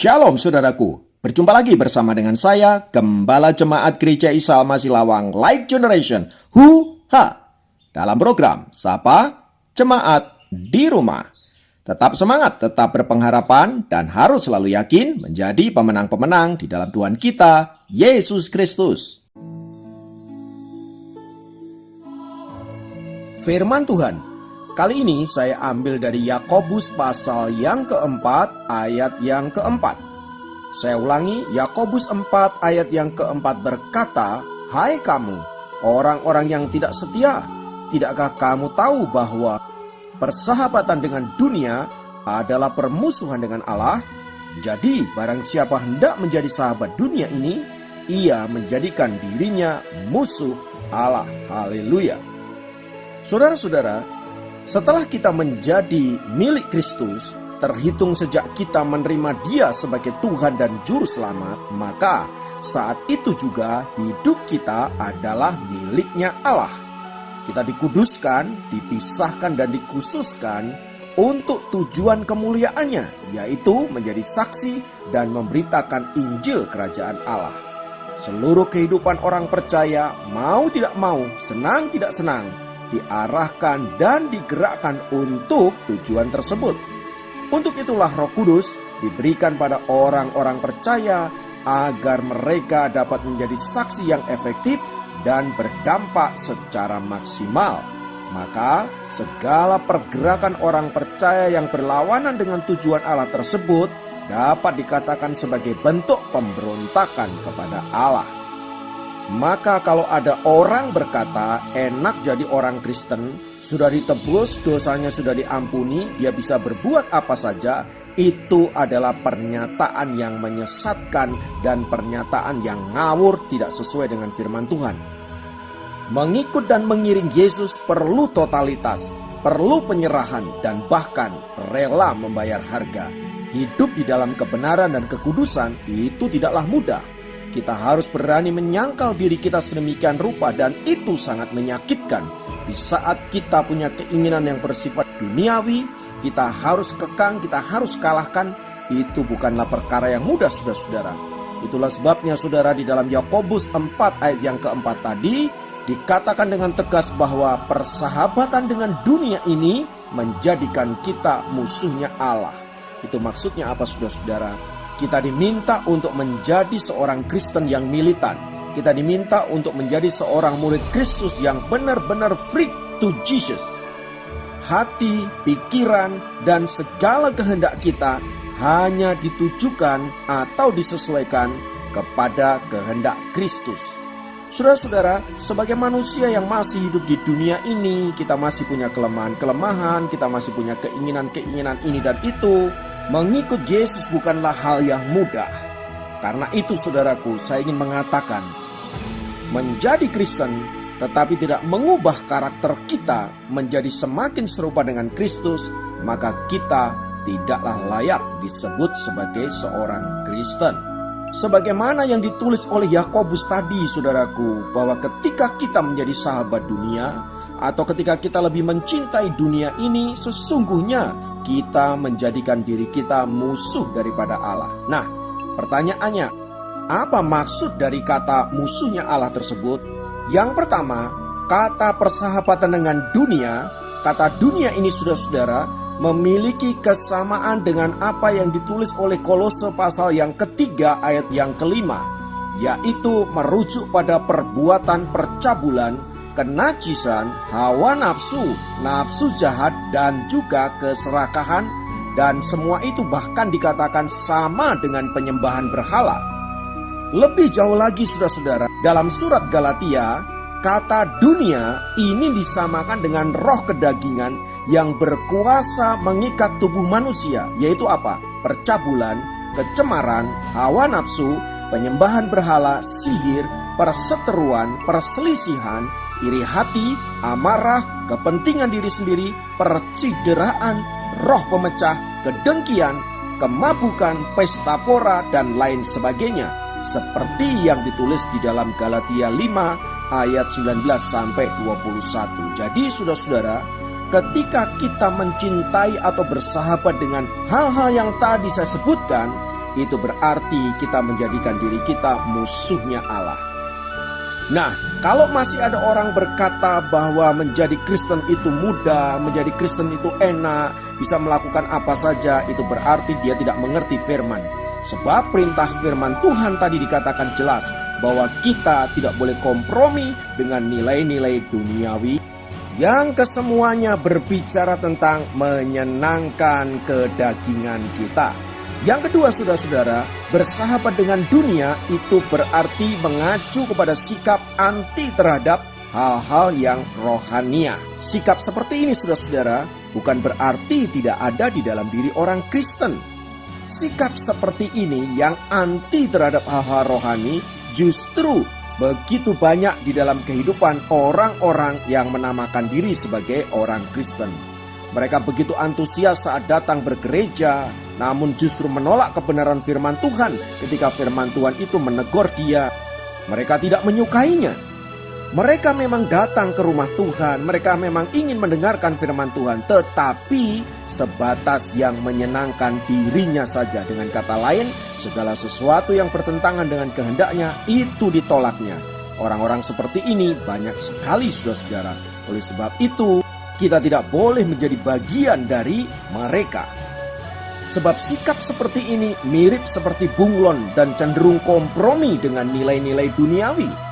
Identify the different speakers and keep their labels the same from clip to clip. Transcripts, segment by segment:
Speaker 1: Shalom saudaraku, berjumpa lagi bersama dengan saya, Gembala Jemaat Gereja Isa Al-Masih Lawang Light Generation, dalam program Sapa Jemaat di Rumah. Tetap semangat, tetap berpengharapan, dan harus selalu yakin menjadi pemenang-pemenang di dalam Tuhan kita, Yesus Kristus. Firman Tuhan, kali ini saya ambil dari Yakobus pasal yang keempat, ayat yang keempat. Saya ulangi, Yakobus 4 ayat yang keempat berkata, "Hai kamu, orang-orang yang tidak setia, tidakkah kamu tahu bahwa persahabatan dengan dunia adalah permusuhan dengan Allah? Jadi barang siapa hendak menjadi sahabat dunia ini, ia menjadikan dirinya musuh Allah." Haleluya. Saudara-saudara, setelah kita menjadi milik Kristus, terhitung sejak kita menerima Dia sebagai Tuhan dan Juru Selamat, maka saat itu juga hidup kita adalah miliknya Allah. Kita dikuduskan, dipisahkan dan dikhususkan untuk tujuan kemuliaannya, yaitu menjadi saksi dan memberitakan Injil Kerajaan Allah. Seluruh kehidupan orang percaya, mau tidak mau, senang tidak senang, diarahkan dan digerakkan untuk tujuan tersebut. Untuk itulah Roh Kudus diberikan pada orang-orang percaya agar mereka dapat menjadi saksi yang efektif dan berdampak secara maksimal. Maka segala pergerakan orang percaya yang berlawanan dengan tujuan Allah tersebut dapat dikatakan sebagai bentuk pemberontakan kepada Allah. Maka kalau ada orang berkata enak jadi orang Kristen, sudah ditebus, dosanya sudah diampuni, dia bisa berbuat apa saja, itu adalah pernyataan yang menyesatkan dan pernyataan yang ngawur, tidak sesuai dengan firman Tuhan. Mengikut dan mengiring Yesus perlu totalitas, perlu penyerahan, dan bahkan rela membayar harga. Hidup di dalam kebenaran dan kekudusan itu tidaklah mudah. Kita harus berani menyangkal diri kita sedemikian rupa, dan itu sangat menyakitkan. Di saat kita punya keinginan yang bersifat duniawi, kita harus kekang, kita harus kalahkan. Itu bukanlah perkara yang mudah, saudara-saudara. Itulah sebabnya saudara, di dalam Yakobus 4 ayat yang keempat tadi dikatakan dengan tegas bahwa persahabatan dengan dunia ini menjadikan kita musuhnya Allah. Itu maksudnya apa, saudara-saudara? Kita diminta untuk menjadi seorang Kristen yang militan. Kita diminta untuk menjadi seorang murid Kristus yang benar-benar free to Jesus. Hati, pikiran, dan segala kehendak kita hanya ditujukan atau disesuaikan kepada kehendak Kristus. Saudara-saudara, sebagai manusia yang masih hidup di dunia ini, kita masih punya kelemahan-kelemahan, kita masih punya keinginan-keinginan ini dan itu. Mengikut Yesus bukanlah hal yang mudah. Karena itu saudaraku, saya ingin mengatakan, menjadi Kristen tetapi tidak mengubah karakter kita menjadi semakin serupa dengan Kristus, maka kita tidaklah layak disebut sebagai seorang Kristen. Sebagaimana yang ditulis oleh Yakobus tadi, saudaraku, bahwa ketika kita menjadi sahabat dunia, atau ketika kita lebih mencintai dunia ini, sesungguhnya kita menjadikan diri kita musuh daripada Allah. Nah, pertanyaannya, apa maksud dari kata musuhnya Allah tersebut? Yang pertama, kata persahabatan dengan dunia. Kata dunia ini, saudara-saudara, memiliki kesamaan dengan apa yang ditulis oleh Kolose pasal yang ketiga ayat yang kelima, yaitu merujuk pada perbuatan percabulan, kenajisan, hawa nafsu, nafsu jahat, dan juga keserakahan, dan semua itu bahkan dikatakan sama dengan penyembahan berhala. Lebih jauh lagi, saudara-saudara, dalam surat Galatia, kata dunia ini disamakan dengan roh kedagingan yang berkuasa mengikat tubuh manusia, yaitu apa? Percabulan, kecemaran, hawa nafsu, penyembahan berhala, sihir, perseteruan, perselisihan, iri hati, amarah, kepentingan diri sendiri, percideraan, roh pemecah, kedengkian, kemabukan, pesta pora, dan lain sebagainya. Seperti yang ditulis di dalam Galatia 5 ayat 19 sampai 21. Jadi saudara-saudara, ketika kita mencintai atau bersahabat dengan hal-hal yang tadi saya sebutkan, itu berarti kita menjadikan diri kita musuhnya Allah. Nah, kalau masih ada orang berkata bahwa menjadi Kristen itu mudah, menjadi Kristen itu enak, bisa melakukan apa saja, itu berarti dia tidak mengerti firman. Sebab perintah firman Tuhan tadi dikatakan jelas bahwa kita tidak boleh kompromi dengan nilai-nilai duniawi yang kesemuanya berbicara tentang menyenangkan kedagingan kita. Yang kedua, saudara-saudara, bersahabat dengan dunia itu berarti mengacu kepada sikap anti terhadap hal-hal yang rohania. Sikap seperti ini, saudara-saudara, bukan berarti tidak ada di dalam diri orang Kristen. Sikap seperti ini yang anti terhadap hal-hal rohani justru begitu banyak di dalam kehidupan orang-orang yang menamakan diri sebagai orang Kristen. Mereka begitu antusias saat datang bergereja, namun justru menolak kebenaran firman Tuhan ketika firman Tuhan itu menegur dia. Mereka tidak menyukainya. Mereka memang datang ke rumah Tuhan, mereka memang ingin mendengarkan firman Tuhan, tetapi sebatas yang menyenangkan dirinya saja. Dengan kata lain, segala sesuatu yang bertentangan dengan kehendaknya itu ditolaknya. Orang-orang seperti ini banyak sekali, saudara-saudara. Oleh sebab itu, kita tidak boleh menjadi bagian dari mereka. Sebab sikap seperti ini mirip seperti bunglon dan cenderung kompromi dengan nilai-nilai duniawi.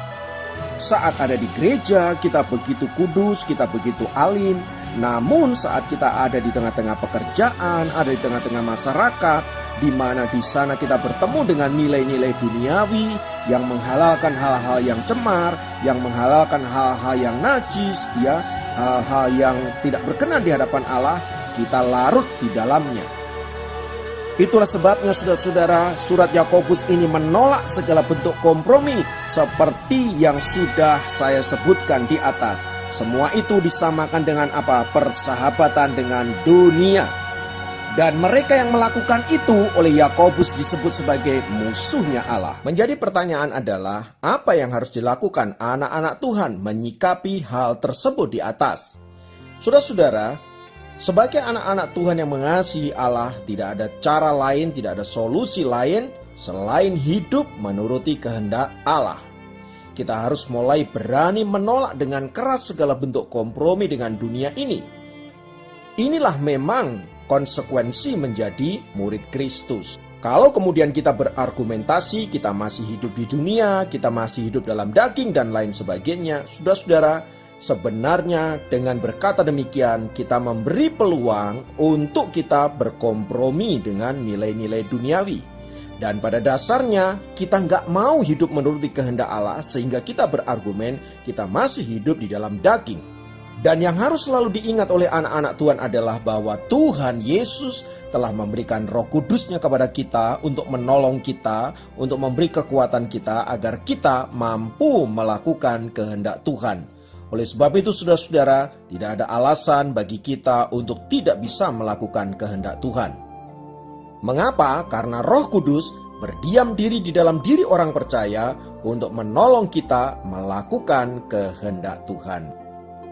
Speaker 1: Saat ada di gereja, kita begitu kudus, kita begitu alim. Namun saat kita ada di tengah-tengah pekerjaan, ada di tengah-tengah masyarakat, di mana di sana kita bertemu dengan nilai-nilai duniawi yang menghalalkan hal-hal yang cemar, yang menghalalkan hal-hal yang najis, ya, hal-hal yang tidak berkenan di hadapan Allah, kita larut di dalamnya. Itulah sebabnya, saudara-saudara, surat Yakobus ini menolak segala bentuk kompromi seperti yang sudah saya sebutkan di atas. Semua itu disamakan dengan apa? Persahabatan dengan dunia. Dan mereka yang melakukan itu oleh Yakobus disebut sebagai musuhnya Allah. Menjadi pertanyaan adalah, apa yang harus dilakukan anak-anak Tuhan menyikapi hal tersebut di atas? Saudara-saudara, sebagai anak-anak Tuhan yang mengasihi Allah, tidak ada cara lain, tidak ada solusi lain selain hidup menuruti kehendak Allah. Kita harus mulai berani menolak dengan keras segala bentuk kompromi dengan dunia ini. Inilah memang konsekuensi menjadi murid Kristus. Kalau kemudian kita berargumentasi, kita masih hidup di dunia, kita masih hidup dalam daging dan lain sebagainya, saudara-saudara, sebenarnya dengan berkata demikian kita memberi peluang untuk kita berkompromi dengan nilai-nilai duniawi. Dan pada dasarnya kita nggak mau hidup menuruti kehendak Allah, sehingga kita berargumen kita masih hidup di dalam daging. Dan yang harus selalu diingat oleh anak-anak Tuhan adalah bahwa Tuhan Yesus telah memberikan Roh Kudusnya kepada kita untuk menolong kita, untuk memberi kekuatan kita agar kita mampu melakukan kehendak Tuhan. Oleh sebab itu, saudara-saudara, tidak ada alasan bagi kita untuk tidak bisa melakukan kehendak Tuhan. Mengapa? Karena Roh Kudus berdiam diri di dalam diri orang percaya untuk menolong kita melakukan kehendak Tuhan.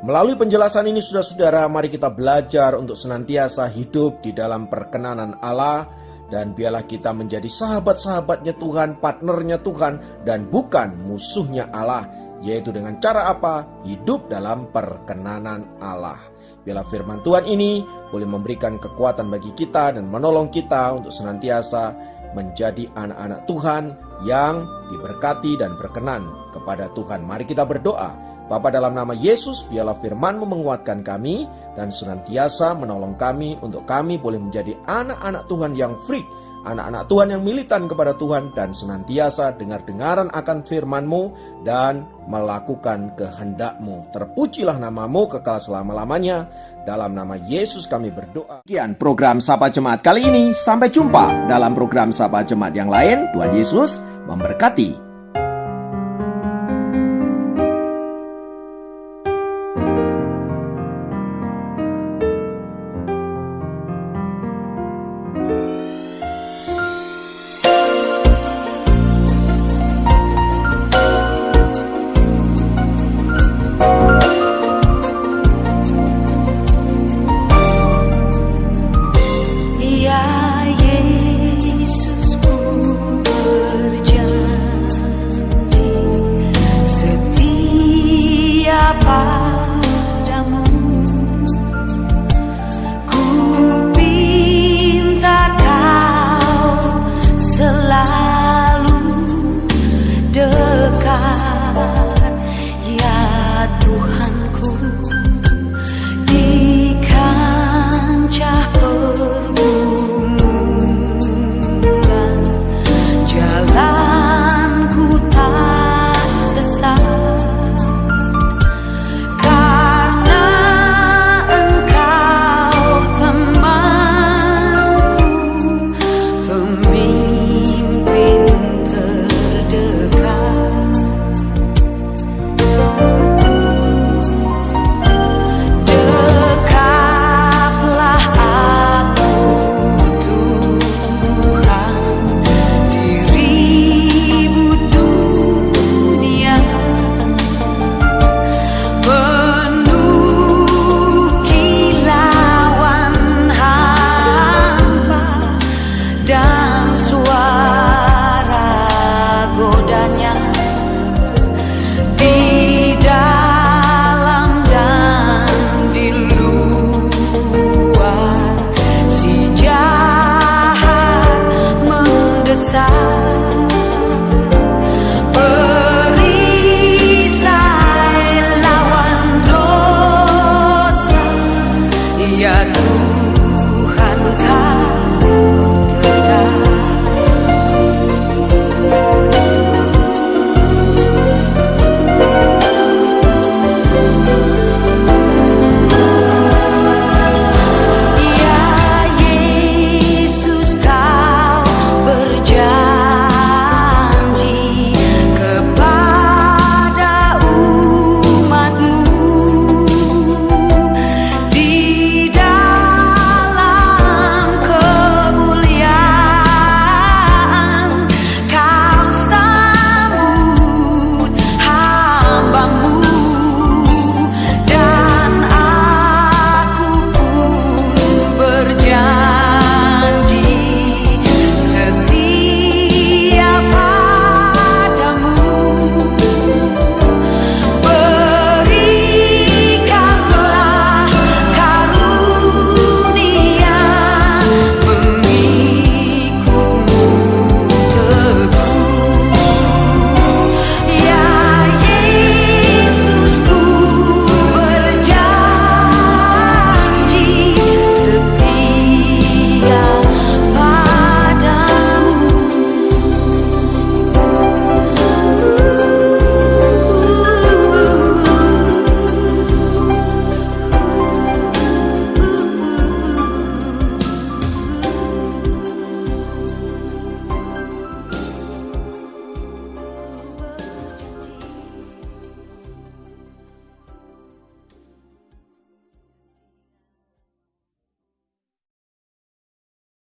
Speaker 1: Melalui penjelasan ini, saudara-saudara, mari kita belajar untuk senantiasa hidup di dalam perkenanan Allah, dan biarlah kita menjadi sahabat-sahabatnya Tuhan, partnernya Tuhan, dan bukan musuhnya Allah. Yaitu dengan cara apa? Hidup dalam perkenanan Allah. Biarlah firman Tuhan ini boleh memberikan kekuatan bagi kita dan menolong kita untuk senantiasa menjadi anak-anak Tuhan yang diberkati dan berkenan kepada Tuhan. Mari kita berdoa. Bapa, dalam nama Yesus, biarlah firman-Mu menguatkan kami dan senantiasa menolong kami untuk kami boleh menjadi anak-anak Tuhan yang free, anak-anak Tuhan yang militan kepada Tuhan, dan senantiasa dengar-dengaran akan firman-Mu dan melakukan kehendak-Mu. Terpujilah nama-Mu kekal selama-lamanya. Dalam nama Yesus kami berdoa. Sekian program Sapa Jemaat kali ini. Sampai jumpa dalam program Sapa Jemaat yang lain. Tuhan Yesus memberkati.